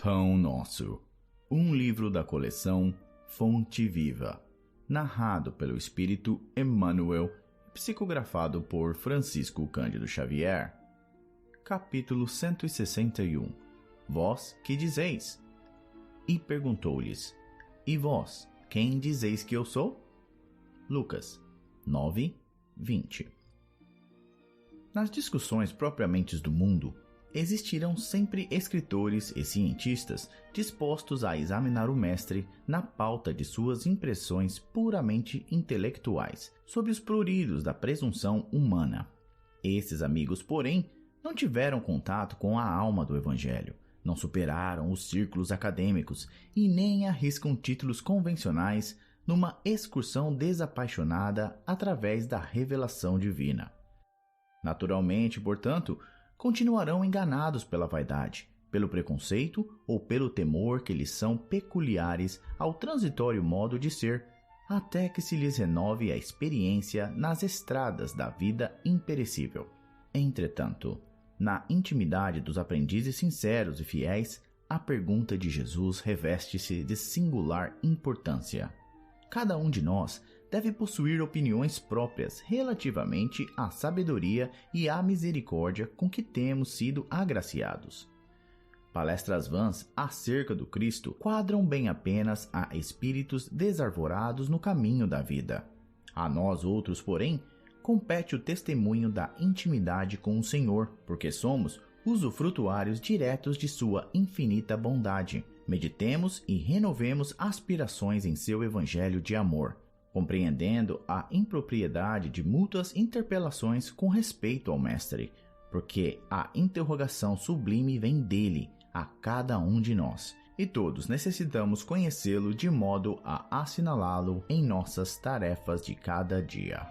Pão Nosso, um livro da coleção Fonte Viva, narrado pelo Espírito Emmanuel, psicografado por Francisco Cândido Xavier. Capítulo 161. Vós que dizeis? E perguntou-lhes: E vós, quem dizeis que eu sou? Lucas 9:20. Nas discussões propriamente do mundo, existirão sempre escritores e cientistas dispostos a examinar o mestre na pauta de suas impressões puramente intelectuais sobre os pruridos da presunção humana. Esses amigos, porém, não tiveram contato com a alma do Evangelho, não superaram os círculos acadêmicos e nem arriscam títulos convencionais numa excursão desapaixonada através da revelação divina. Naturalmente, portanto, continuarão enganados pela vaidade, pelo preconceito ou pelo temor que lhes são peculiares ao transitório modo de ser, até que se lhes renove a experiência nas estradas da vida imperecível. Entretanto, na intimidade dos aprendizes sinceros e fiéis, a pergunta de Jesus reveste-se de singular importância. Cada um de nós deve possuir opiniões próprias relativamente à sabedoria e à misericórdia com que temos sido agraciados. Palestras vãs acerca do Cristo quadram bem apenas a espíritos desarvorados no caminho da vida. A nós outros, porém, compete o testemunho da intimidade com o Senhor, porque somos usufrutuários diretos de sua infinita bondade. Meditemos e renovemos aspirações em seu evangelho de amor, compreendendo a impropriedade de mútuas interpelações com respeito ao Mestre, porque a interrogação sublime vem dele a cada um de nós, e todos necessitamos conhecê-lo de modo a assinalá-lo em nossas tarefas de cada dia.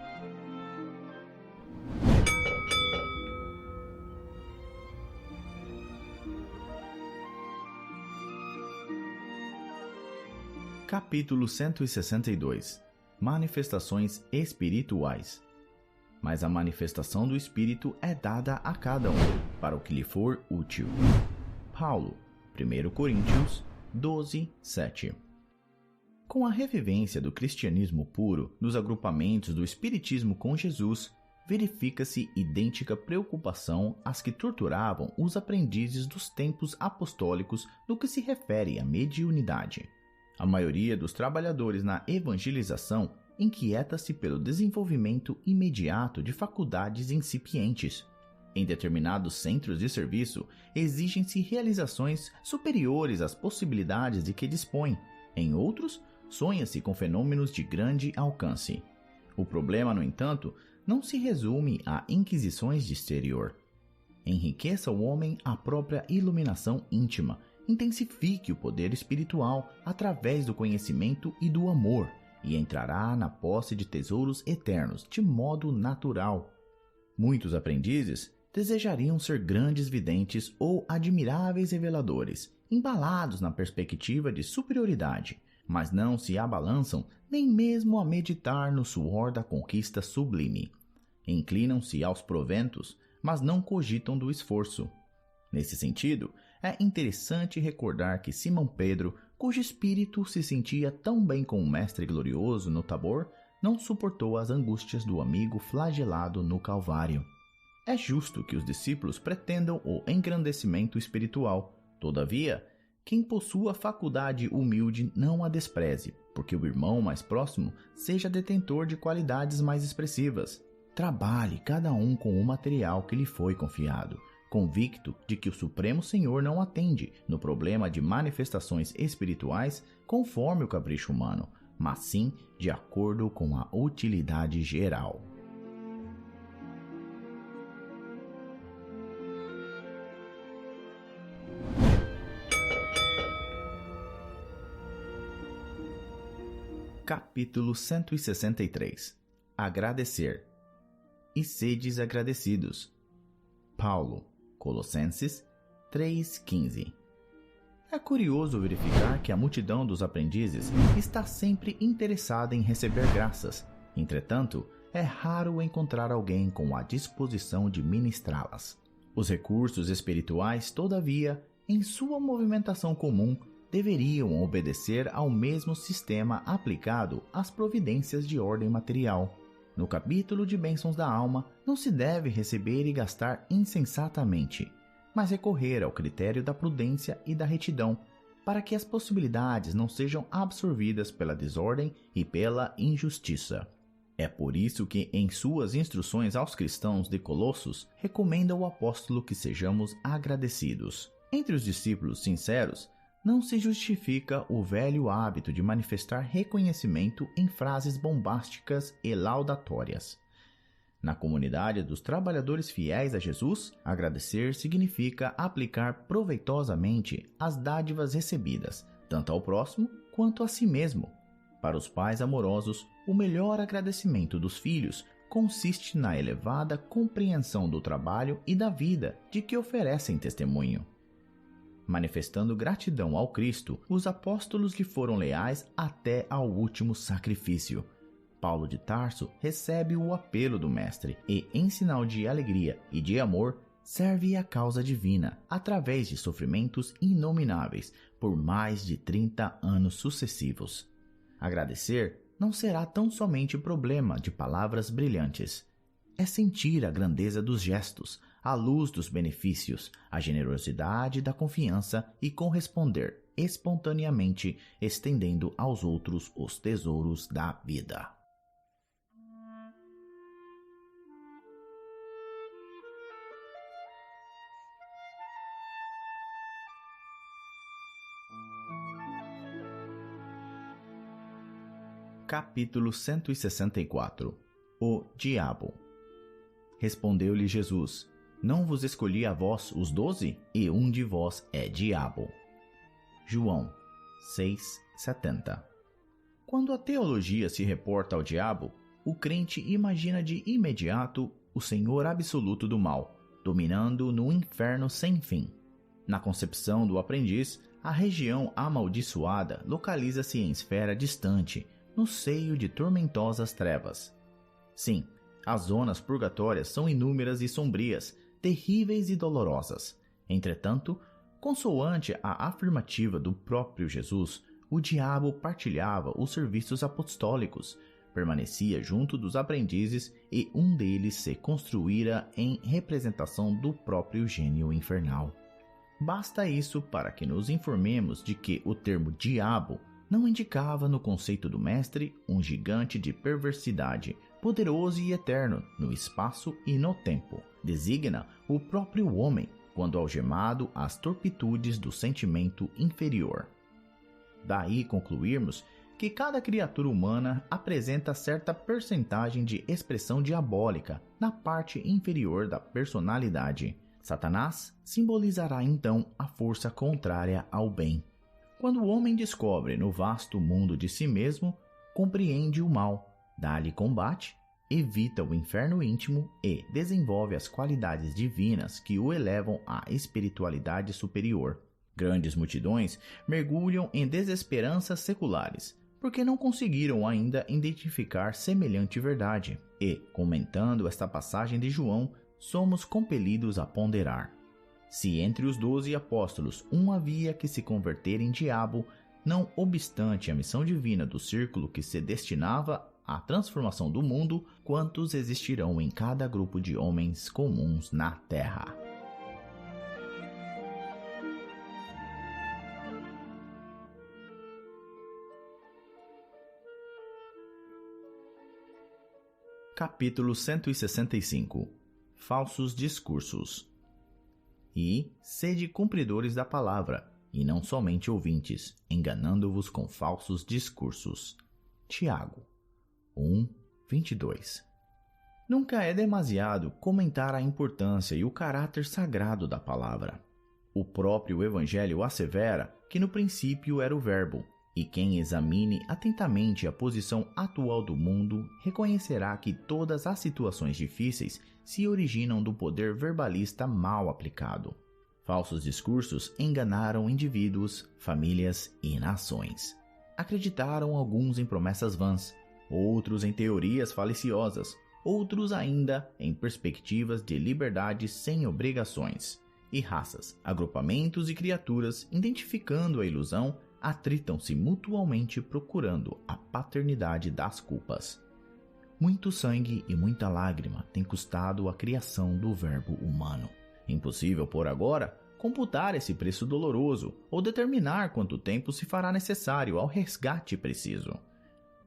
Capítulo 162. Manifestações espirituais. Mas a manifestação do Espírito é dada a cada um, para o que lhe for útil. Paulo, 1 Coríntios 12:7. Com a revivência do cristianismo puro nos agrupamentos do Espiritismo com Jesus, verifica-se idêntica preocupação às que torturavam os aprendizes dos tempos apostólicos no que se refere à mediunidade. A maioria dos trabalhadores na evangelização inquieta-se pelo desenvolvimento imediato de faculdades incipientes. Em determinados centros de serviço, exigem-se realizações superiores às possibilidades de que dispõem. Em outros, sonha-se com fenômenos de grande alcance. O problema, no entanto, não se resume a inquisições de exterior. Enriqueça o homem a própria iluminação íntima, intensifique o poder espiritual através do conhecimento e do amor, e entrará na posse de tesouros eternos de modo natural. Muitos aprendizes desejariam ser grandes videntes ou admiráveis reveladores, embalados na perspectiva de superioridade, mas não se abalançam nem mesmo a meditar no suor da conquista sublime. Inclinam-se aos proventos, mas não cogitam do esforço. Nesse sentido, é interessante recordar que Simão Pedro, cujo espírito se sentia tão bem com o Mestre glorioso no Tabor, não suportou as angústias do amigo flagelado no Calvário. É justo que os discípulos pretendam o engrandecimento espiritual. Todavia, quem possua faculdade humilde não a despreze, porque o irmão mais próximo seja detentor de qualidades mais expressivas. Trabalhe cada um com o material que lhe foi confiado, convicto de que o Supremo Senhor não atende no problema de manifestações espirituais conforme o capricho humano, mas sim de acordo com a utilidade geral. Capítulo 163. Agradecer. E sedes agradecidos. Paulo, Colossenses 3:15. É curioso verificar que a multidão dos aprendizes está sempre interessada em receber graças. Entretanto, é raro encontrar alguém com a disposição de ministrá-las. Os recursos espirituais, todavia, em sua movimentação comum, deveriam obedecer ao mesmo sistema aplicado às providências de ordem material. No capítulo de bênçãos da alma, não se deve receber e gastar insensatamente, mas recorrer ao critério da prudência e da retidão, para que as possibilidades não sejam absorvidas pela desordem e pela injustiça. É por isso que, em suas instruções aos cristãos de Colossos, recomenda o apóstolo que sejamos agradecidos. Entre os discípulos sinceros, não se justifica o velho hábito de manifestar reconhecimento em frases bombásticas e laudatórias. Na comunidade dos trabalhadores fiéis a Jesus, agradecer significa aplicar proveitosamente as dádivas recebidas, tanto ao próximo quanto a si mesmo. Para os pais amorosos, o melhor agradecimento dos filhos consiste na elevada compreensão do trabalho e da vida de que oferecem testemunho. Manifestando gratidão ao Cristo, os apóstolos lhe foram leais até ao último sacrifício. Paulo de Tarso recebe o apelo do Mestre e, em sinal de alegria e de amor, serve a causa divina através de sofrimentos inomináveis por mais de 30 anos sucessivos. Agradecer não será tão somente problema de palavras brilhantes. É sentir a grandeza dos gestos, a luz dos benefícios, a generosidade da confiança e corresponder espontaneamente, estendendo aos outros os tesouros da vida. Capítulo 164. O Diabo. Respondeu-lhe Jesus: Não vos escolhi a vós os 12, e um de vós é diabo. João 6,70. Quando a teologia se reporta ao diabo, o crente imagina de imediato o Senhor absoluto do mal, dominando no inferno sem fim. Na concepção do aprendiz, a região amaldiçoada localiza-se em esfera distante, no seio de tormentosas trevas. Sim, as zonas purgatórias são inúmeras e sombrias, terríveis e dolorosas. Entretanto, consoante a afirmativa do próprio Jesus, o diabo partilhava os serviços apostólicos, permanecia junto dos aprendizes e um deles se construíra em representação do próprio gênio infernal. Basta isso para que nos informemos de que o termo diabo não indicava no conceito do mestre um gigante de perversidade, poderoso e eterno no espaço e no tempo. Designa o próprio homem, quando algemado às torpitudes do sentimento inferior. Daí concluirmos que cada criatura humana apresenta certa percentagem de expressão diabólica na parte inferior da personalidade. Satanás simbolizará então a força contrária ao bem. Quando o homem descobre no vasto mundo de si mesmo, compreende o mal, dá-lhe combate, evita o inferno íntimo e desenvolve as qualidades divinas que o elevam à espiritualidade superior. Grandes multidões mergulham em desesperanças seculares, porque não conseguiram ainda identificar semelhante verdade. E, comentando esta passagem de João, somos compelidos a ponderar. Se entre os 12 apóstolos um havia que se converter em diabo, não obstante a missão divina do círculo que se destinava à transformação do mundo, quantos existirão em cada grupo de homens comuns na terra? Capítulo 165. Falsos discursos. E sede cumpridores da palavra, e não somente ouvintes, enganando-vos com falsos discursos. Tiago 1:22. Nunca é demasiado comentar a importância e o caráter sagrado da palavra. O próprio Evangelho assevera que no princípio era o Verbo, e quem examine atentamente a posição atual do mundo reconhecerá que todas as situações difíceis se originam do poder verbalista mal aplicado. Falsos discursos enganaram indivíduos, famílias e nações. Acreditaram alguns em promessas vãs, outros em teorias faliciosas, outros ainda em perspectivas de liberdade sem obrigações. e raças, agrupamentos e criaturas, identificando a ilusão, atritam-se mutualmente procurando a paternidade das culpas. Muito sangue e muita lágrima tem custado a criação do verbo humano. Impossível por agora computar esse preço doloroso ou determinar quanto tempo se fará necessário ao resgate preciso.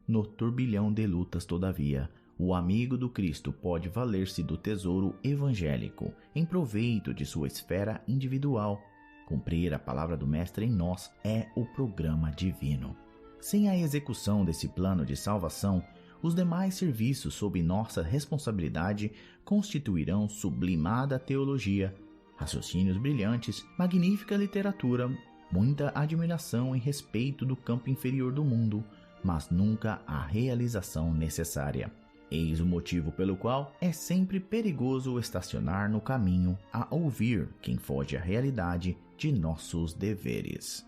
No turbilhão de lutas, todavia, o amigo do Cristo pode valer-se do tesouro evangélico em proveito de sua esfera individual. Cumprir a palavra do Mestre em nós é o programa divino. Sem a execução desse plano de salvação, os demais serviços sob nossa responsabilidade constituirão sublimada teologia, raciocínios brilhantes, magnífica literatura, muita admiração e respeito do campo inferior do mundo, mas nunca a realização necessária. Eis o motivo pelo qual é sempre perigoso estacionar no caminho a ouvir quem foge à realidade de nossos deveres.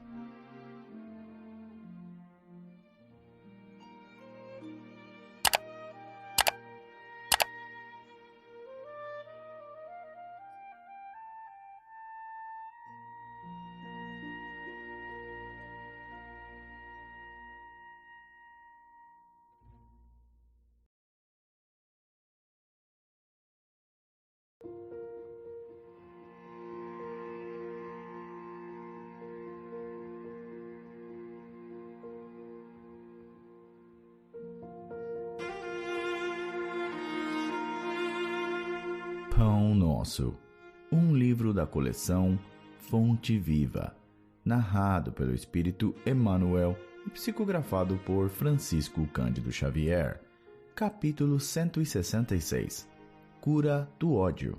Pão Nosso, um livro da coleção Fonte Viva, narrado pelo Espírito Emmanuel e psicografado por Francisco Cândido Xavier. Capítulo 166. Cura do ódio.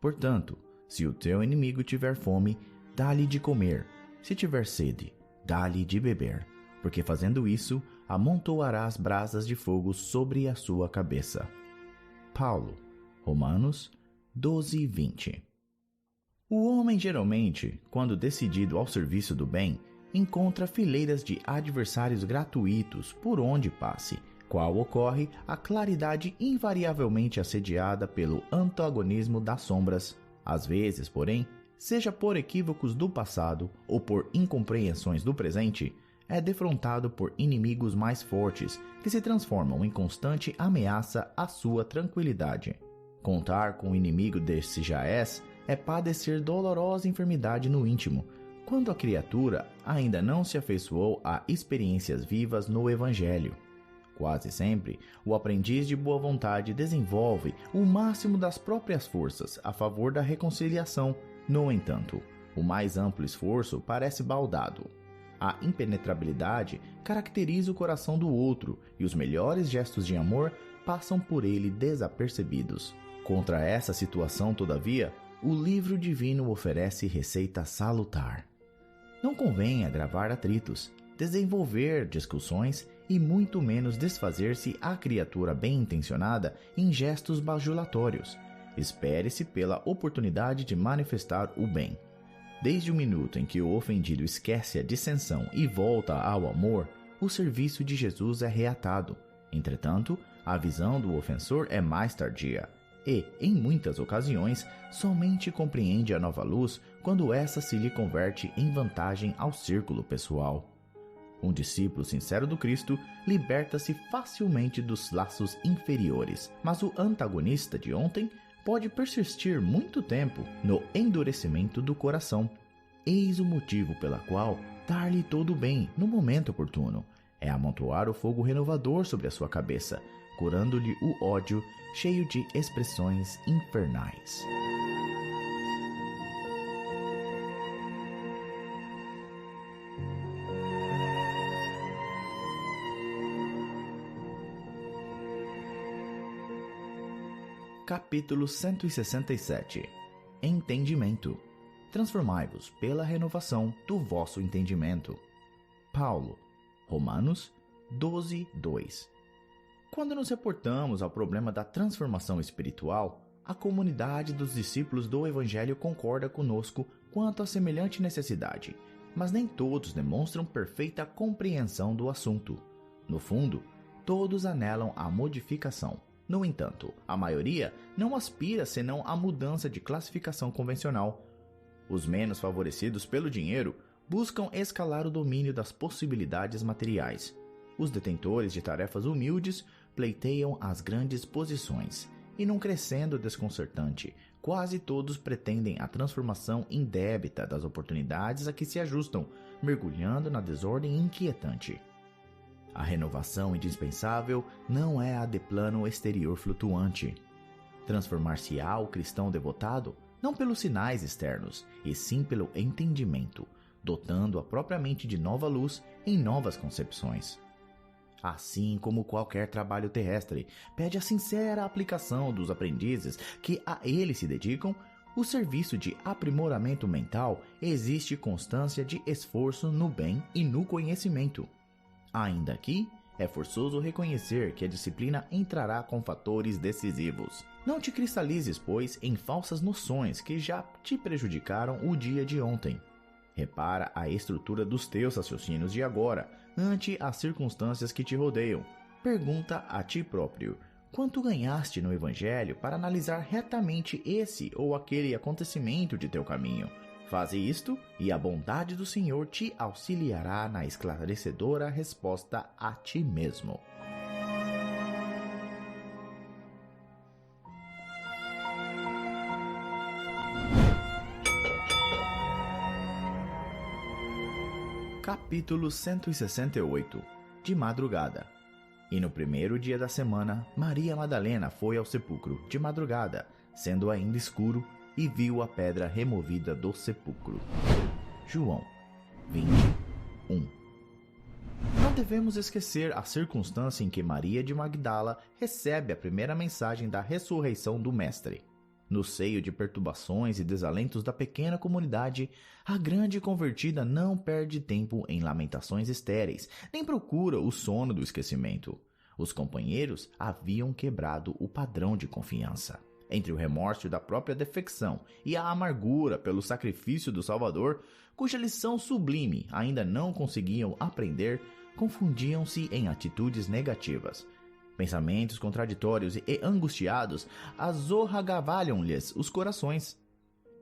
Portanto, se o teu inimigo tiver fome, dá-lhe de comer. Se tiver sede, dá-lhe de beber, porque fazendo isso, amontoarás brasas de fogo sobre a sua cabeça. Paulo, Romanos 12:20. O homem geralmente, quando decidido ao serviço do bem, encontra fileiras de adversários gratuitos por onde passe, qual ocorre a claridade invariavelmente assediada pelo antagonismo das sombras. Às vezes, porém, seja por equívocos do passado ou por incompreensões do presente, é defrontado por inimigos mais fortes que se transformam em constante ameaça à sua tranquilidade. Contar com o inimigo desse jaez é padecer dolorosa enfermidade no íntimo, quando a criatura ainda não se afeiçoou a experiências vivas no Evangelho. Quase sempre, o aprendiz de boa vontade desenvolve o máximo das próprias forças a favor da reconciliação. No entanto, o mais amplo esforço parece baldado. A impenetrabilidade caracteriza o coração do outro e os melhores gestos de amor passam por ele desapercebidos. Contra essa situação, todavia, o livro divino oferece receita salutar. Não convém agravar atritos, desenvolver discussões e muito menos desfazer-se a criatura bem-intencionada em gestos bajulatórios. Espere-se pela oportunidade de manifestar o bem. Desde o minuto em que o ofendido esquece a dissensão e volta ao amor, o serviço de Jesus é reatado. Entretanto, a visão do ofensor é mais tardia e, em muitas ocasiões, somente compreende a nova luz quando essa se lhe converte em vantagem ao círculo pessoal. Um discípulo sincero do Cristo liberta-se facilmente dos laços inferiores, mas o antagonista de ontem pode persistir muito tempo no endurecimento do coração. Eis o motivo pela qual dar-lhe todo o bem no momento oportuno é amontoar o fogo renovador sobre a sua cabeça, curando-lhe o ódio cheio de expressões infernais. Capítulo 167. Entendimento. Transformai-vos pela renovação do vosso entendimento. Paulo, Romanos 12:2. Quando nos reportamos ao problema da transformação espiritual, a comunidade dos discípulos do Evangelho concorda conosco quanto à semelhante necessidade, mas nem todos demonstram perfeita compreensão do assunto. No fundo, todos anelam à modificação. No entanto, a maioria não aspira senão à mudança de classificação convencional. Os menos favorecidos pelo dinheiro buscam escalar o domínio das possibilidades materiais. Os detentores de tarefas humildes pleiteiam as grandes posições. E num crescendo desconcertante, quase todos pretendem a transformação indébita das oportunidades a que se ajustam, mergulhando na desordem inquietante. A renovação indispensável não é a de plano exterior flutuante. Transformar-se-á o cristão devotado não pelos sinais externos, e sim pelo entendimento, dotando-a propriamente de nova luz em novas concepções. Assim como qualquer trabalho terrestre pede a sincera aplicação dos aprendizes que a ele se dedicam, o serviço de aprimoramento mental exige constância de esforço no bem e no conhecimento. Ainda aqui, é forçoso reconhecer que a disciplina entrará com fatores decisivos. Não te cristalizes, pois, em falsas noções que já te prejudicaram o dia de ontem. Repara a estrutura dos teus raciocínios de agora, ante as circunstâncias que te rodeiam. Pergunta a ti próprio: quanto ganhaste no Evangelho para analisar retamente esse ou aquele acontecimento de teu caminho? Faze isto e a bondade do Senhor te auxiliará na esclarecedora resposta a ti mesmo. Capítulo 168. De madrugada. E no primeiro dia da semana, Maria Madalena foi ao sepulcro de madrugada, sendo ainda escuro, e viu a pedra removida do sepulcro. João 21. Não devemos esquecer a circunstância em que Maria de Magdala recebe a primeira mensagem da ressurreição do Mestre. No seio de perturbações e desalentos da pequena comunidade, a grande convertida não perde tempo em lamentações estéreis, nem procura o sono do esquecimento. Os companheiros haviam quebrado o padrão de confiança. Entre o remorso da própria defecção e a amargura pelo sacrifício do Salvador, cuja lição sublime ainda não conseguiam aprender, confundiam-se em atitudes negativas. Pensamentos contraditórios e angustiados azorragavalham-lhes os corações.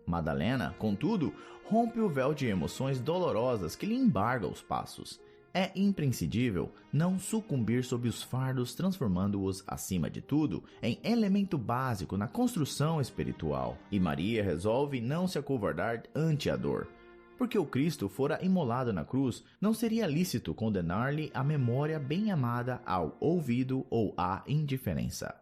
Madalena, contudo, rompe o véu de emoções dolorosas que lhe embarga os passos. É imprescindível não sucumbir sob os fardos, transformando-os, acima de tudo, em elemento básico na construção espiritual. E Maria resolve não se acovardar ante a dor. Porque o Cristo fora imolado na cruz, não seria lícito condenar-lhe a memória bem-amada ao ouvido ou à indiferença.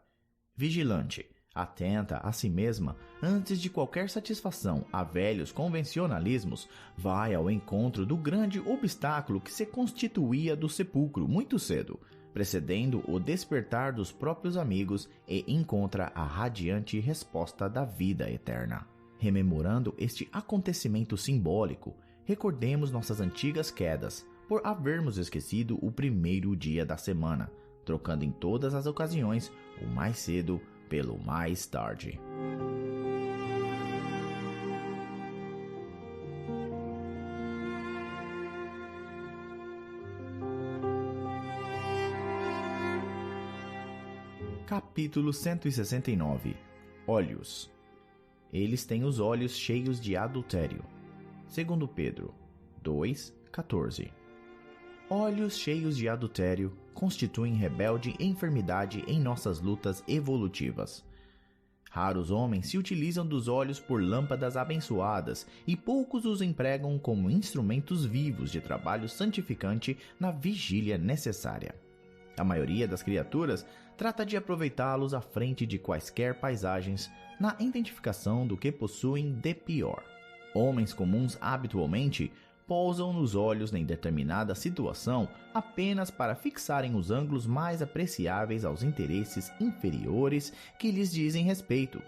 Vigilante, atenta a si mesma, antes de qualquer satisfação a velhos convencionalismos, vai ao encontro do grande obstáculo que se constituía do sepulcro muito cedo, precedendo o despertar dos próprios amigos, e encontra a radiante resposta da vida eterna. Rememorando este acontecimento simbólico, recordemos nossas antigas quedas, por havermos esquecido o primeiro dia da semana, trocando em todas as ocasiões o mais cedo pelo mais tarde. Capítulo 169. Olhos. Eles têm os olhos cheios de adultério. 2 Pedro 2:14. Olhos cheios de adultério constituem rebelde enfermidade em nossas lutas evolutivas. Raros homens se utilizam dos olhos por lâmpadas abençoadas e poucos os empregam como instrumentos vivos de trabalho santificante na vigília necessária. A maioria das criaturas trata de aproveitá-los à frente de quaisquer paisagens, na identificação do que possuem de pior. Homens comuns habitualmente pousam nos olhos em determinada situação apenas para fixarem os ângulos mais apreciáveis aos interesses inferiores que lhes dizem respeito.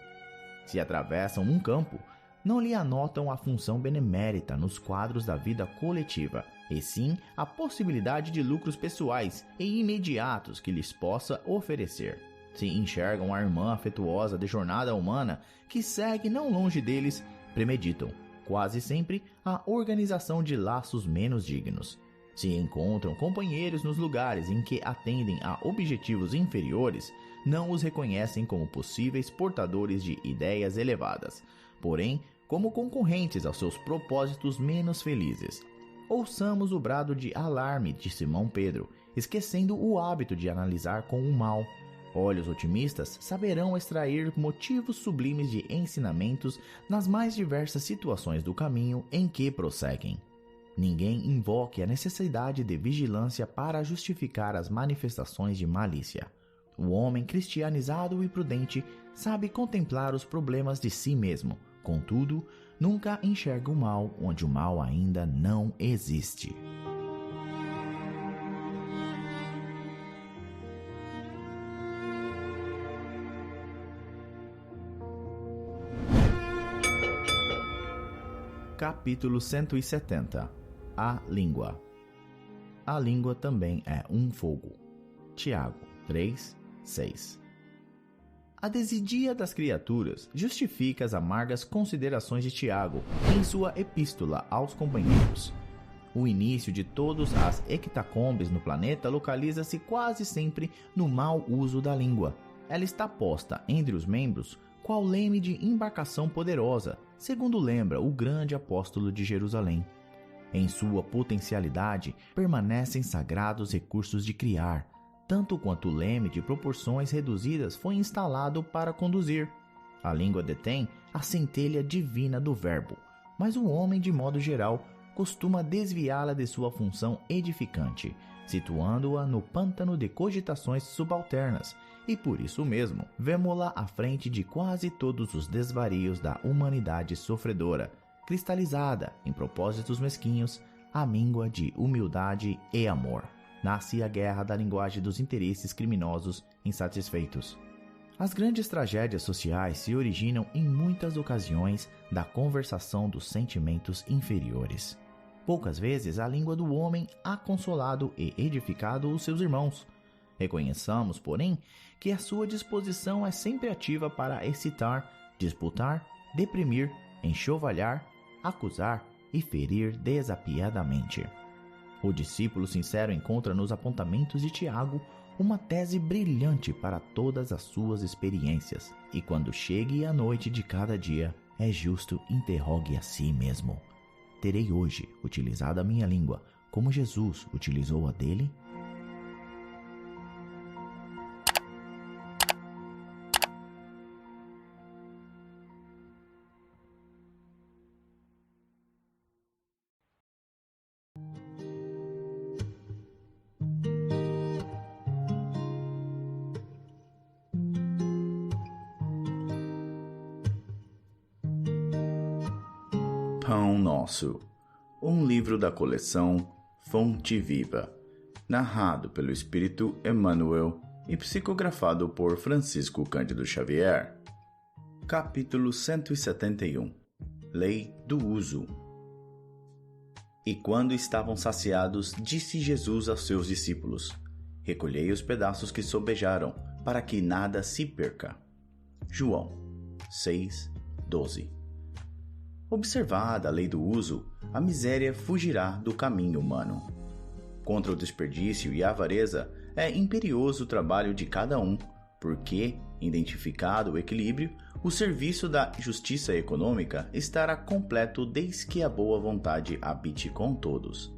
Se atravessam um campo, não lhe anotam a função benemérita nos quadros da vida coletiva, e sim a possibilidade de lucros pessoais e imediatos que lhes possa oferecer. Se enxergam a irmã afetuosa de jornada humana que segue não longe deles, premeditam, quase sempre, a organização de laços menos dignos. Se encontram companheiros nos lugares em que atendem a objetivos inferiores, não os reconhecem como possíveis portadores de ideias elevadas. Porém, como concorrentes aos seus propósitos menos felizes. Ouçamos o brado de alarme de Simão Pedro, esquecendo o hábito de analisar com o mal. Olhos otimistas saberão extrair motivos sublimes de ensinamentos nas mais diversas situações do caminho em que prosseguem. Ninguém invoque a necessidade de vigilância para justificar as manifestações de malícia. O homem cristianizado e prudente sabe contemplar os problemas de si mesmo, contudo, nunca enxerga o mal onde o mal ainda não existe. Capítulo 170. A língua. A língua também é um fogo. Tiago 3:6. A desidia das criaturas justifica as amargas considerações de Tiago em sua epístola aos companheiros. O início de todas as hecatombes no planeta localiza-se quase sempre no mau uso da língua. Ela está posta entre os membros qual leme de embarcação poderosa, segundo lembra o grande apóstolo de Jerusalém. Em sua potencialidade, permanecem sagrados recursos de criar, tanto quanto o leme de proporções reduzidas foi instalado para conduzir. A língua detém a centelha divina do verbo, mas o homem, de modo geral, costuma desviá-la de sua função edificante, situando-a no pântano de cogitações subalternas, e por isso mesmo, vemo-la à frente de quase todos os desvarios da humanidade sofredora, cristalizada em propósitos mesquinhos, à míngua de humildade e amor. Nasce a guerra da linguagem dos interesses criminosos insatisfeitos. As grandes tragédias sociais se originam em muitas ocasiões da conversação dos sentimentos inferiores. Poucas vezes a língua do homem ha consolado e edificado os seus irmãos. Reconheçamos, porém, que a sua disposição é sempre ativa para excitar, disputar, deprimir, enxovalhar, acusar e ferir desapiedadamente. O discípulo sincero encontra nos apontamentos de Tiago uma tese brilhante para todas as suas experiências, e quando chegue a noite de cada dia, é justo interrogue a si mesmo: terei hoje utilizado a minha língua como Jesus utilizou a dele? Pão Nosso, um livro da coleção Fonte Viva, narrado pelo Espírito Emmanuel e psicografado por Francisco Cândido Xavier. Capítulo 171. Lei do Uso. E quando estavam saciados, disse Jesus aos seus discípulos: recolhei os pedaços que sobejaram, para que nada se perca. João 6:12. Observada a lei do uso, a miséria fugirá do caminho humano. Contra o desperdício e a avareza é imperioso o trabalho de cada um, porque, identificado o equilíbrio, o serviço da justiça econômica estará completo desde que a boa vontade habite com todos.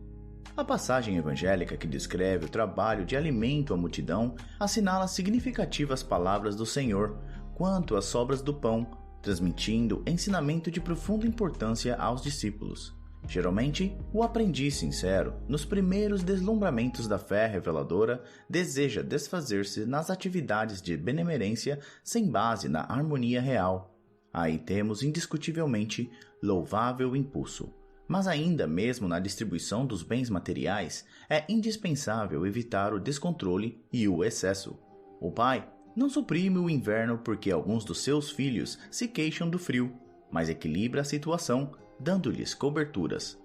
A passagem evangélica que descreve o trabalho de alimento à multidão assinala significativas palavras do Senhor quanto às sobras do pão, transmitindo ensinamento de profunda importância aos discípulos. Geralmente, o aprendiz sincero, nos primeiros deslumbramentos da fé reveladora, deseja desfazer-se nas atividades de benemerência sem base na harmonia real. Aí temos indiscutivelmente louvável impulso. Mas ainda mesmo na distribuição dos bens materiais, é indispensável evitar o descontrole e o excesso. O pai não suprime o inverno porque alguns dos seus filhos se queixam do frio, mas equilibra a situação, dando-lhes coberturas.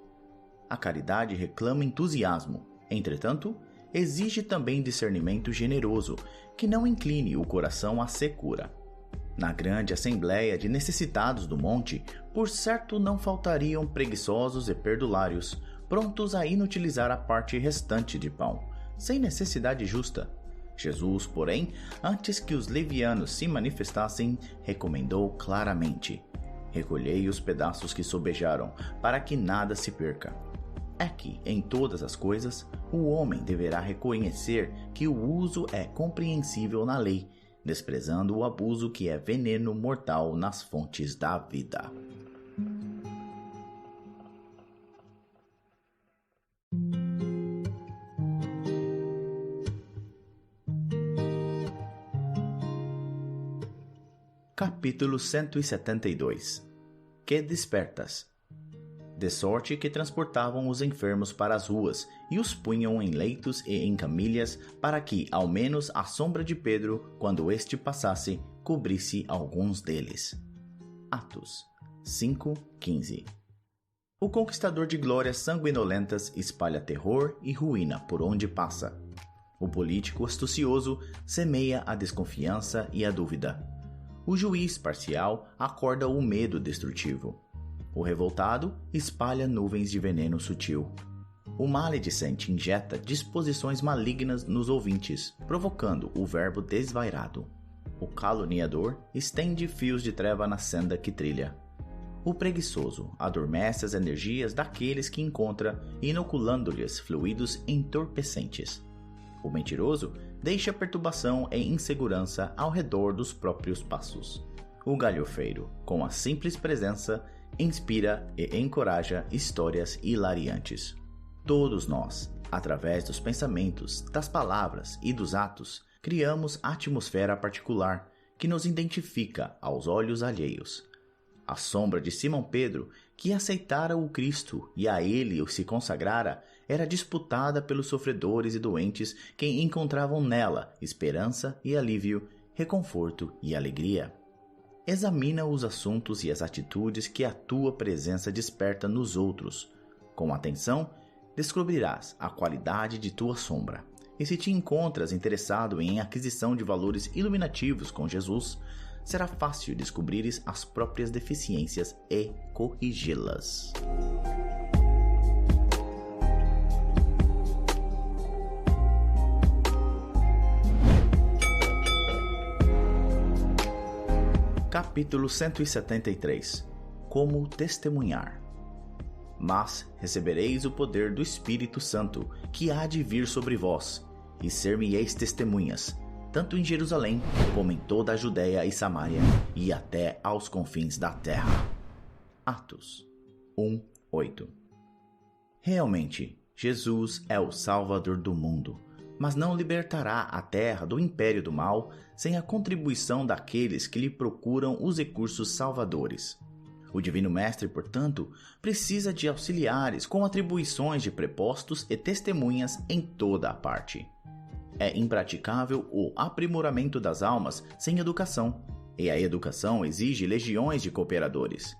A caridade reclama entusiasmo, entretanto, exige também discernimento generoso, que não incline o coração à secura. Na grande assembleia de necessitados do monte, por certo não faltariam preguiçosos e perdulários, prontos a inutilizar a parte restante de pão, sem necessidade justa. Jesus, porém, antes que os levianos se manifestassem, recomendou claramente: Recolhei os pedaços que sobejaram, para que nada se perca. É que, em todas as coisas, o homem deverá reconhecer que o uso é compreensível na lei, desprezando o abuso que é veneno mortal nas fontes da vida. Capítulo 172. Que despertas? De sorte que transportavam os enfermos para as ruas e os punham em leitos e em camilhas, para que, ao menos, a sombra de Pedro, quando este passasse, cobrisse alguns deles. Atos 5:15. O conquistador de glórias sanguinolentas espalha terror e ruína por onde passa. O político astucioso semeia a desconfiança e a dúvida. O juiz parcial acorda o medo destrutivo. O revoltado espalha nuvens de veneno sutil. O maledicente injeta disposições malignas nos ouvintes, provocando o verbo desvairado. O caluniador estende fios de treva na senda que trilha. O preguiçoso adormece as energias daqueles que encontra, inoculando-lhes fluidos entorpecentes. O mentiroso deixa perturbação e insegurança ao redor dos próprios passos. O galhofeiro, com a simples presença, inspira e encoraja histórias hilariantes. Todos nós, através dos pensamentos, das palavras e dos atos, criamos atmosfera particular que nos identifica aos olhos alheios. A sombra de Simão Pedro, que aceitara o Cristo e a ele se consagrara, era disputada pelos sofredores e doentes que encontravam nela esperança e alívio, reconforto e alegria. Examina os assuntos e as atitudes que a tua presença desperta nos outros. Com atenção, descobrirás a qualidade de tua sombra. E se te encontras interessado em aquisição de valores iluminativos com Jesus, será fácil descobrires as próprias deficiências e corrigi-las. Capítulo 173. Como testemunhar. Mas recebereis o poder do Espírito Santo, que há de vir sobre vós, e ser-me-eis testemunhas, tanto em Jerusalém, como em toda a Judéia e Samária, e até aos confins da terra. Atos 1:8. Realmente, Jesus é o Salvador do mundo, mas não libertará a terra do império do mal sem a contribuição daqueles que lhe procuram os recursos salvadores. O Divino Mestre, portanto, precisa de auxiliares com atribuições de prepostos e testemunhas em toda a parte. É impraticável o aprimoramento das almas sem educação, e a educação exige legiões de cooperadores.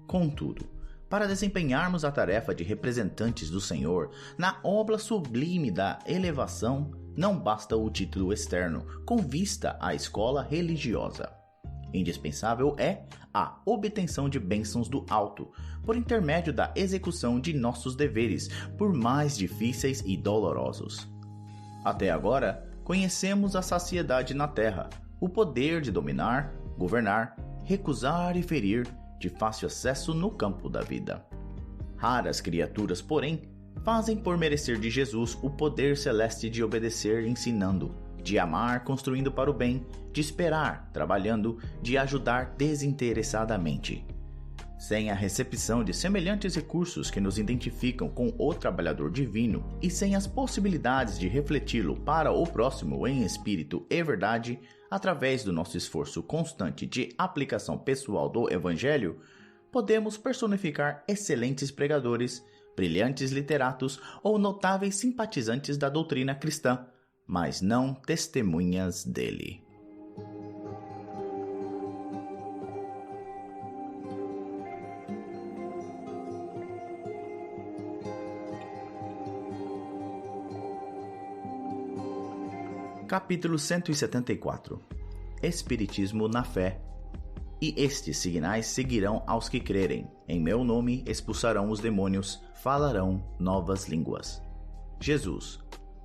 Contudo, para desempenharmos a tarefa de representantes do Senhor na obra sublime da elevação, não basta o título externo com vista à escola religiosa. Indispensável é a obtenção de bênçãos do alto, por intermédio da execução de nossos deveres, por mais difíceis e dolorosos. Até agora, conhecemos a saciedade na terra, o poder de dominar, governar, recusar e ferir, de fácil acesso no campo da vida. Raras criaturas, porém, fazem por merecer de Jesus o poder celeste de obedecer ensinando, de amar construindo para o bem, de esperar trabalhando, de ajudar desinteressadamente. Sem a recepção de semelhantes recursos que nos identificam com o trabalhador divino e sem as possibilidades de refleti-lo para o próximo em espírito e verdade, através do nosso esforço constante de aplicação pessoal do Evangelho, podemos personificar excelentes pregadores, brilhantes literatos ou notáveis simpatizantes da doutrina cristã, mas não testemunhas dele. Capítulo 174. Espiritismo na fé. E estes sinais seguirão aos que crerem. Em meu nome expulsarão os demônios, falarão novas línguas. Jesus.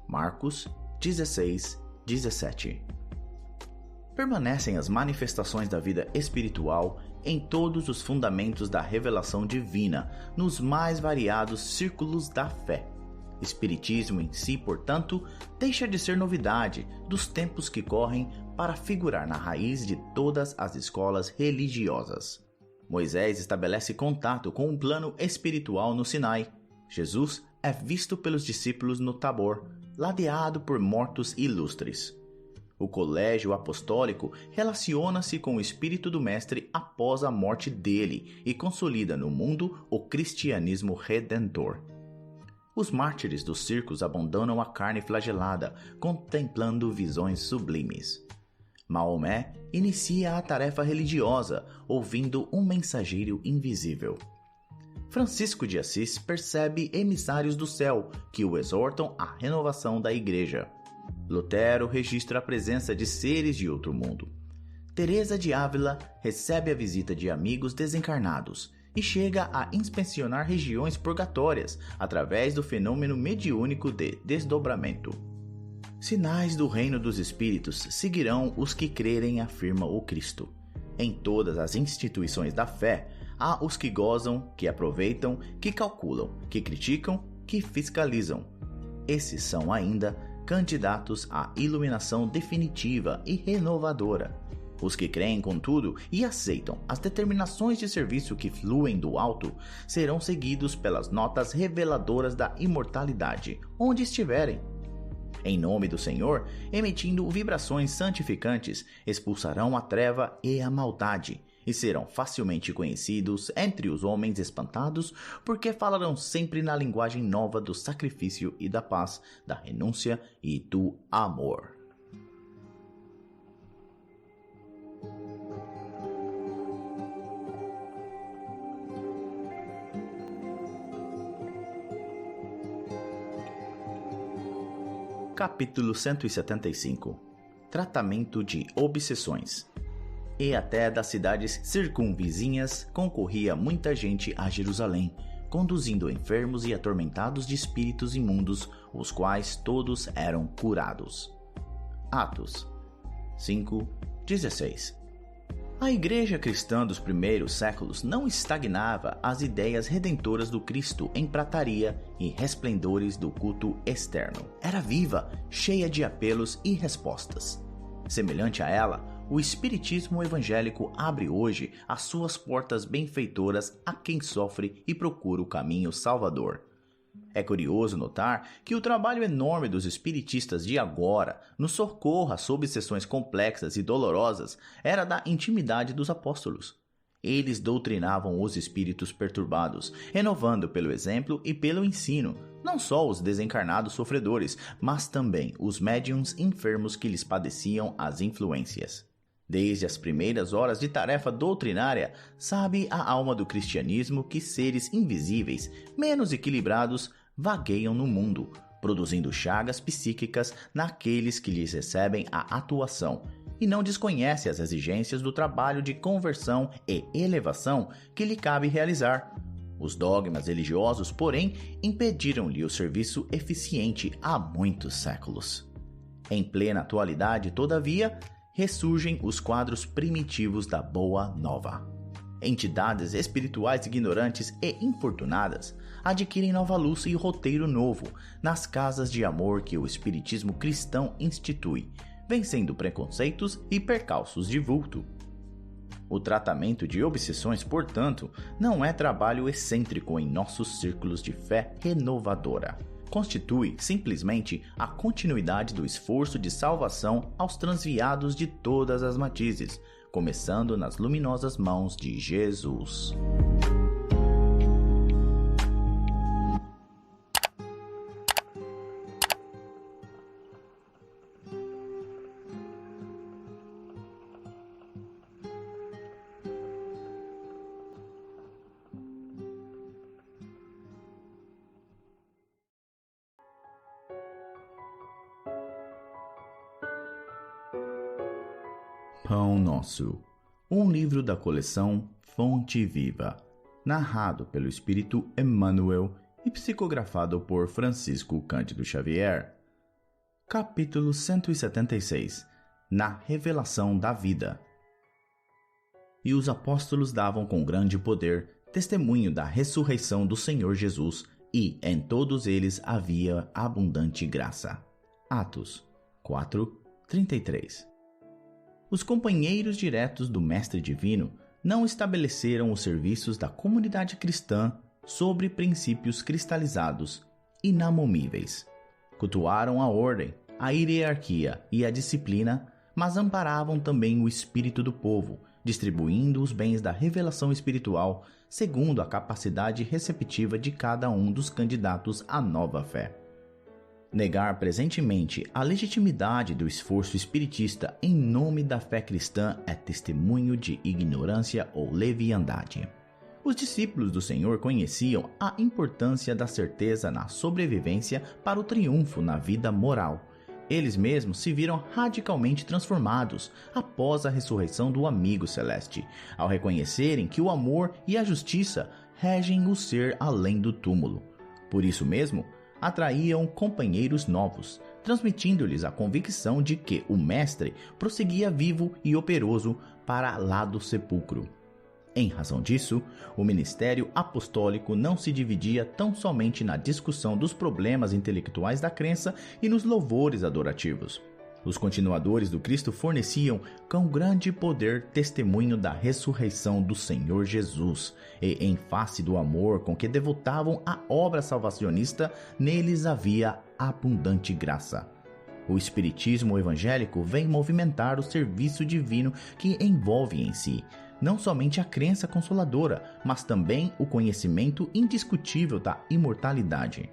Marcos 16:17. Permanecem as manifestações da vida espiritual em todos os fundamentos da revelação divina, nos mais variados círculos da fé. Espiritismo em si, portanto, deixa de ser novidade dos tempos que correm para figurar na raiz de todas as escolas religiosas. Moisés estabelece contato com um plano espiritual no Sinai. Jesus é visto pelos discípulos no Tabor, ladeado por mortos ilustres. O colégio apostólico relaciona-se com o espírito do Mestre após a morte dele e consolida no mundo o cristianismo redentor. Os mártires dos circos abandonam a carne flagelada, contemplando visões sublimes. Maomé inicia a tarefa religiosa, ouvindo um mensageiro invisível. Francisco de Assis percebe emissários do céu que o exortam à renovação da igreja. Lutero registra a presença de seres de outro mundo. Teresa de Ávila recebe a visita de amigos desencarnados e chega a inspecionar regiões purgatórias através do fenômeno mediúnico de desdobramento. Sinais do reino dos espíritos seguirão os que crerem, afirma o Cristo. Em todas as instituições da fé, há os que gozam, que aproveitam, que calculam, que criticam, que fiscalizam. Esses são ainda candidatos à iluminação definitiva e renovadora. Os que creem, contudo, e aceitam as determinações de serviço que fluem do alto, serão seguidos pelas notas reveladoras da imortalidade, onde estiverem. Em nome do Senhor, emitindo vibrações santificantes, expulsarão a treva e a maldade, e serão facilmente conhecidos entre os homens espantados, porque falarão sempre na linguagem nova do sacrifício e da paz, da renúncia e do amor. Capítulo 175. Tratamento de obsessões. E até das cidades circunvizinhas concorria muita gente a Jerusalém, conduzindo enfermos e atormentados de espíritos imundos, os quais todos eram curados. Atos 5:16. A igreja cristã dos primeiros séculos não estagnava às ideias redentoras do Cristo em prataria e resplendores do culto externo. Era viva, cheia de apelos e respostas. Semelhante a ela, o espiritismo evangélico abre hoje as suas portas benfeitoras a quem sofre e procura o caminho salvador. É curioso notar que o trabalho enorme dos espiritistas de agora no socorro às obsessões complexas e dolorosas era da intimidade dos apóstolos. Eles doutrinavam os espíritos perturbados, renovando pelo exemplo e pelo ensino, não só os desencarnados sofredores, mas também os médiuns enfermos que lhes padeciam as influências. Desde as primeiras horas de tarefa doutrinária, sabe a alma do cristianismo que seres invisíveis, menos equilibrados, vagueiam no mundo, produzindo chagas psíquicas naqueles que lhes recebem a atuação, e não desconhece as exigências do trabalho de conversão e elevação que lhe cabe realizar. Os dogmas religiosos, porém, impediram-lhe o serviço eficiente há muitos séculos. Em plena atualidade, todavia, ressurgem os quadros primitivos da Boa Nova. Entidades espirituais ignorantes e importunadas adquirem nova luz e roteiro novo nas casas de amor que o espiritismo cristão institui, vencendo preconceitos e percalços de vulto. O tratamento de obsessões, portanto, não é trabalho excêntrico em nossos círculos de fé renovadora. Constitui simplesmente a continuidade do esforço de salvação aos transviados de todas as matizes, começando nas luminosas mãos de Jesus. Pão Nosso, um livro da coleção Fonte Viva, narrado pelo Espírito Emmanuel e psicografado por Francisco Cândido Xavier. Capítulo 176. Na Revelação da Vida. E os apóstolos davam com grande poder testemunho da ressurreição do Senhor Jesus, e em todos eles havia abundante graça. Atos 4:33. Os companheiros diretos do Mestre Divino não estabeleceram os serviços da comunidade cristã sobre princípios cristalizados, inamomíveis. Cultuaram a ordem, a hierarquia e a disciplina, mas amparavam também o espírito do povo, distribuindo os bens da revelação espiritual segundo a capacidade receptiva de cada um dos candidatos à nova fé. Negar presentemente a legitimidade do esforço espiritista em nome da fé cristã é testemunho de ignorância ou leviandade. Os discípulos do Senhor conheciam a importância da certeza na sobrevivência para o triunfo na vida moral. Eles mesmos se viram radicalmente transformados após a ressurreição do amigo celeste, ao reconhecerem que o amor e a justiça regem o ser além do túmulo. Por isso mesmo, atraíam companheiros novos, transmitindo-lhes a convicção de que o Mestre prosseguia vivo e operoso para lá do sepulcro. Em razão disso, o ministério apostólico não se dividia tão somente na discussão dos problemas intelectuais da crença e nos louvores adorativos. Os continuadores do Cristo forneciam com grande poder testemunho da ressurreição do Senhor Jesus, e em face do amor com que devotavam a obra salvacionista, neles havia abundante graça. O espiritismo evangélico vem movimentar o serviço divino que envolve em si não somente a crença consoladora, mas também o conhecimento indiscutível da imortalidade.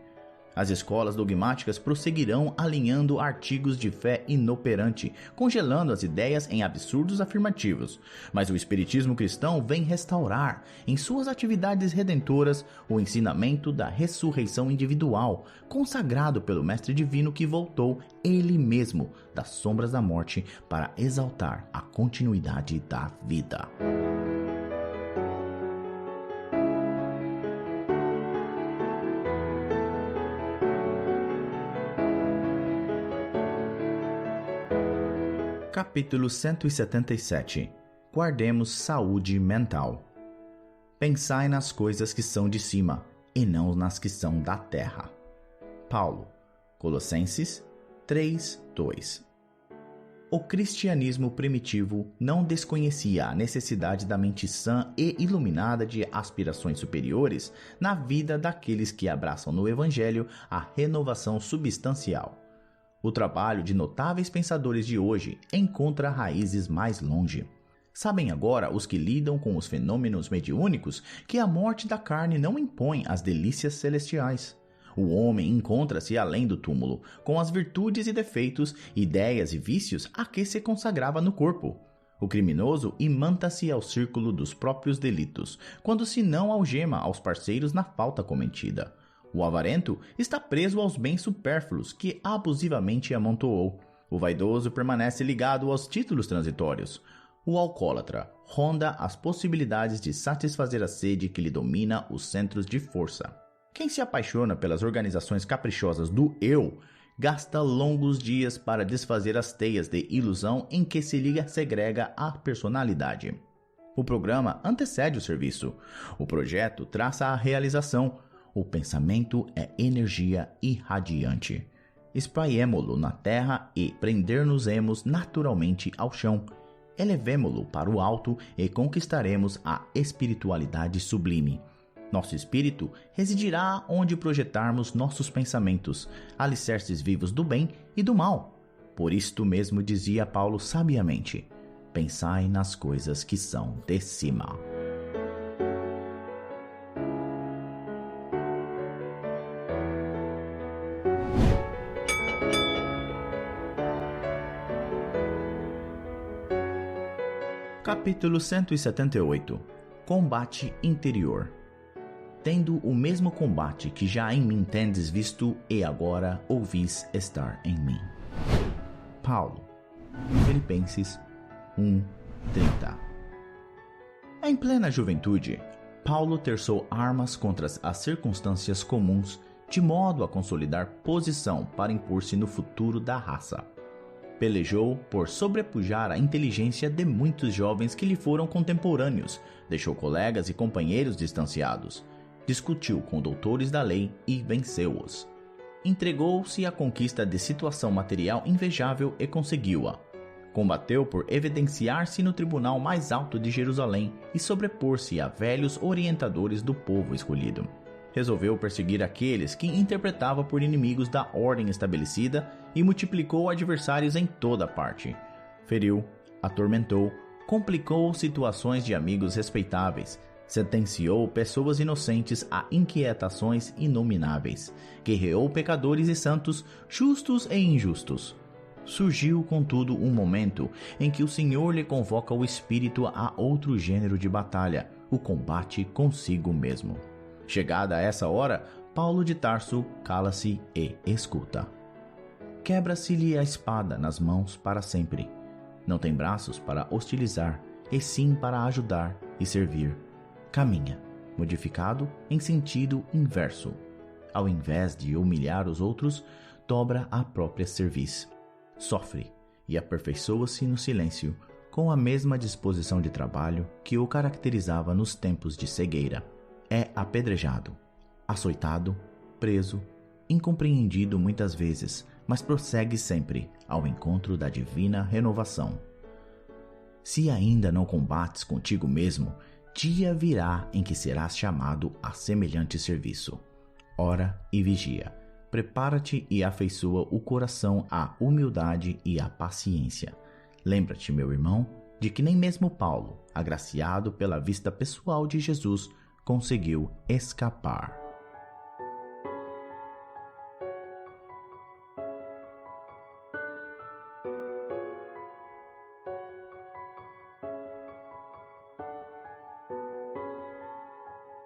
As escolas dogmáticas prosseguirão alinhando artigos de fé inoperante, congelando as ideias em absurdos afirmativos. Mas o espiritismo cristão vem restaurar, em suas atividades redentoras, o ensinamento da ressurreição individual, consagrado pelo Mestre Divino que voltou, ele mesmo, das sombras da morte, para exaltar a continuidade da vida. Capítulo 177. Guardemos saúde mental. Pensai nas coisas que são de cima, e não nas que são da terra. Paulo, Colossenses 3:2. O cristianismo primitivo não desconhecia a necessidade da mente sã e iluminada de aspirações superiores na vida daqueles que abraçam no Evangelho a renovação substancial. O trabalho de notáveis pensadores de hoje encontra raízes mais longe. Sabem agora os que lidam com os fenômenos mediúnicos que a morte da carne não impõe as delícias celestiais. O homem encontra-se além do túmulo, com as virtudes e defeitos, ideias e vícios a que se consagrava no corpo. O criminoso imanta-se ao círculo dos próprios delitos, quando se não algema aos parceiros na falta cometida. O avarento está preso aos bens supérfluos que abusivamente amontoou. O vaidoso permanece ligado aos títulos transitórios. O alcoólatra ronda as possibilidades de satisfazer a sede que lhe domina os centros de força. Quem se apaixona pelas organizações caprichosas do eu, gasta longos dias para desfazer as teias de ilusão em que se lhe segrega a personalidade. O programa antecede o serviço. O projeto traça a realização. O pensamento é energia irradiante. Espraiemo-lo na terra e prender-nos-emos naturalmente ao chão. Elevemo-lo para o alto e conquistaremos a espiritualidade sublime. Nosso espírito residirá onde projetarmos nossos pensamentos, alicerces vivos do bem e do mal. Por isto mesmo dizia Paulo sabiamente: pensai nas coisas que são de cima. Capítulo 178. Combate interior. Tendo o mesmo combate que já em mim tendes visto e agora ouvis estar em mim. Paulo, Filipenses 1:30. Em plena juventude, Paulo terçou armas contra as circunstâncias comuns, de modo a consolidar posição para impor-se no futuro da raça. Pelejou por sobrepujar a inteligência de muitos jovens que lhe foram contemporâneos, deixou colegas e companheiros distanciados, discutiu com doutores da lei e venceu-os. Entregou-se à conquista de situação material invejável e conseguiu-a. Combateu por evidenciar-se no tribunal mais alto de Jerusalém e sobrepor-se a velhos orientadores do povo escolhido. Resolveu perseguir aqueles que interpretava por inimigos da ordem estabelecida e multiplicou adversários em toda parte. Feriu, atormentou, complicou situações de amigos respeitáveis, sentenciou pessoas inocentes a inquietações inomináveis, guerreou pecadores e santos, justos e injustos. Surgiu, contudo, um momento em que o Senhor lhe convoca o espírito a outro gênero de batalha, o combate consigo mesmo. Chegada a essa hora, Paulo de Tarso cala-se e escuta. Quebra-se-lhe a espada nas mãos para sempre. Não tem braços para hostilizar, e sim para ajudar e servir. Caminha, modificado em sentido inverso. Ao invés de humilhar os outros, dobra a própria cerviz. Sofre e aperfeiçoa-se no silêncio, com a mesma disposição de trabalho que o caracterizava nos tempos de cegueira. É apedrejado, açoitado, preso, incompreendido muitas vezes, mas prossegue sempre ao encontro da divina renovação. Se ainda não combates contigo mesmo, dia virá em que serás chamado a semelhante serviço. Ora e vigia, prepara-te e afeiçoa o coração à humildade e à paciência. Lembra-te, meu irmão, de que nem mesmo Paulo, agraciado pela vista pessoal de Jesus, conseguiu escapar.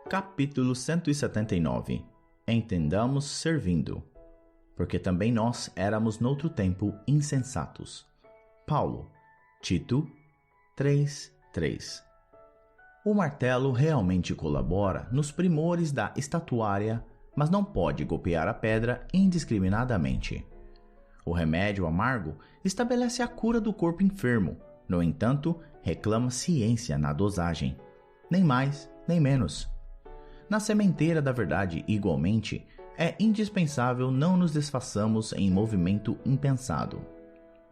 Capítulo 179. Entendamos servindo. Porque também nós éramos noutro tempo insensatos. Paulo, Tito 3:3. O martelo realmente colabora nos primores da estatuária, mas não pode golpear a pedra indiscriminadamente. O remédio amargo estabelece a cura do corpo enfermo, no entanto, reclama ciência na dosagem. Nem mais, nem menos. Na sementeira da verdade, igualmente, é indispensável não nos desfaçamos em movimento impensado.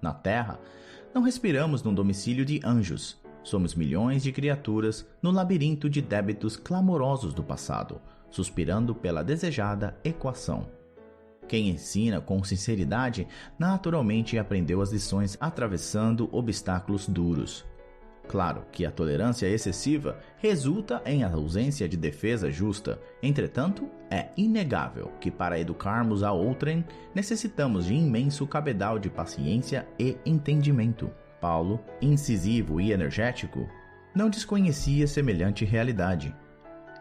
Na Terra, não respiramos num domicílio de anjos. Somos milhões de criaturas no labirinto de débitos clamorosos do passado, suspirando pela desejada equação. Quem ensina com sinceridade, naturalmente aprendeu as lições atravessando obstáculos duros. Claro que a tolerância excessiva resulta em ausência de defesa justa. Entretanto, é inegável que para educarmos a outrem, necessitamos de imenso cabedal de paciência e entendimento. Paulo, incisivo e energético, não desconhecia semelhante realidade.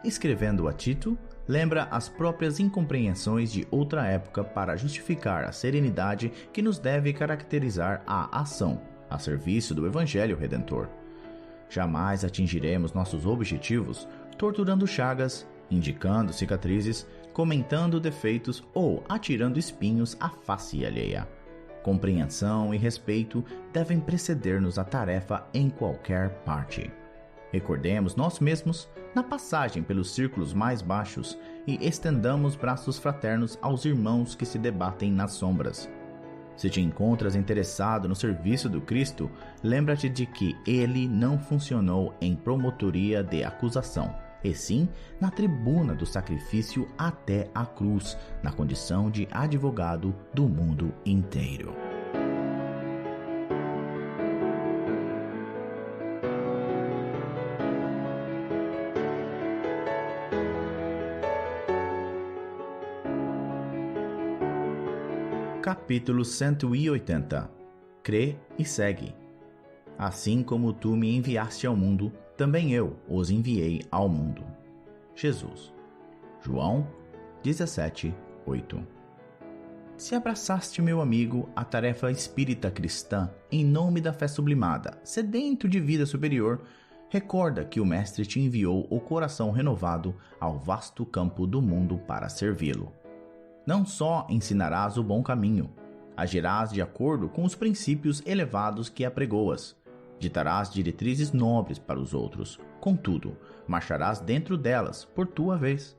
Escrevendo a Tito, lembra as próprias incompreensões de outra época para justificar a serenidade que nos deve caracterizar a ação, a serviço do Evangelho Redentor. Jamais atingiremos nossos objetivos torturando chagas, indicando cicatrizes, comentando defeitos ou atirando espinhos à face alheia. Compreensão e respeito devem preceder-nos a tarefa em qualquer parte. Recordemos nós mesmos na passagem pelos círculos mais baixos e estendamos braços fraternos aos irmãos que se debatem nas sombras. Se te encontras interessado no serviço do Cristo, lembra-te de que ele não funcionou em promotoria de acusação, e sim na tribuna do sacrifício até a cruz, na condição de advogado do mundo inteiro. Capítulo 180. Crê e segue. Assim como tu me enviaste ao mundo, também eu os enviei ao mundo. Jesus. João 17:8. Se abraçaste, meu amigo, a tarefa espírita cristã em nome da fé sublimada, sedento de vida superior, recorda que o Mestre te enviou o coração renovado ao vasto campo do mundo para servi-lo. Não só ensinarás o bom caminho, Agirás de acordo com os princípios elevados que apregoas. Ditarás diretrizes nobres para os outros. Contudo, marcharás dentro delas, por tua vez.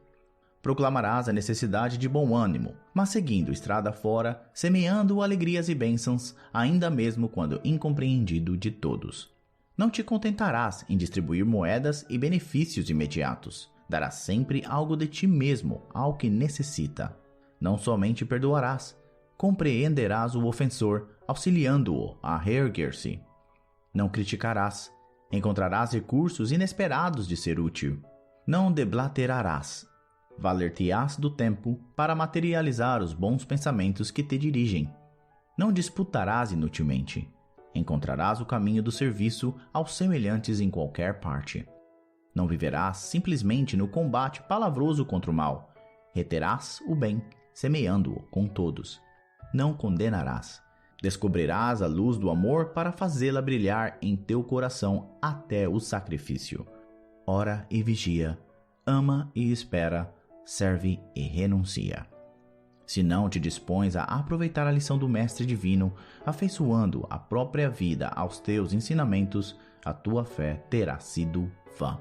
Proclamarás a necessidade de bom ânimo, mas seguindo estrada fora, semeando alegrias e bênçãos, ainda mesmo quando incompreendido de todos. Não te contentarás em distribuir moedas e benefícios imediatos. Darás sempre algo de ti mesmo ao que necessita. Não somente perdoarás, compreenderás o ofensor, auxiliando-o a reerguer-se. Não criticarás, encontrarás recursos inesperados de ser útil. Não deblaterarás, valer-te-ás do tempo para materializar os bons pensamentos que te dirigem. Não disputarás inutilmente. Encontrarás o caminho do serviço aos semelhantes em qualquer parte. Não viverás simplesmente no combate palavroso contra o mal. Reterás o bem, semeando-o com todos. Não condenarás. Descobrirás a luz do amor para fazê-la brilhar em teu coração até o sacrifício. Ora e vigia, ama e espera, serve e renuncia. Se não te dispões a aproveitar a lição do Mestre Divino, afeiçoando a própria vida aos teus ensinamentos, a tua fé terá sido vã.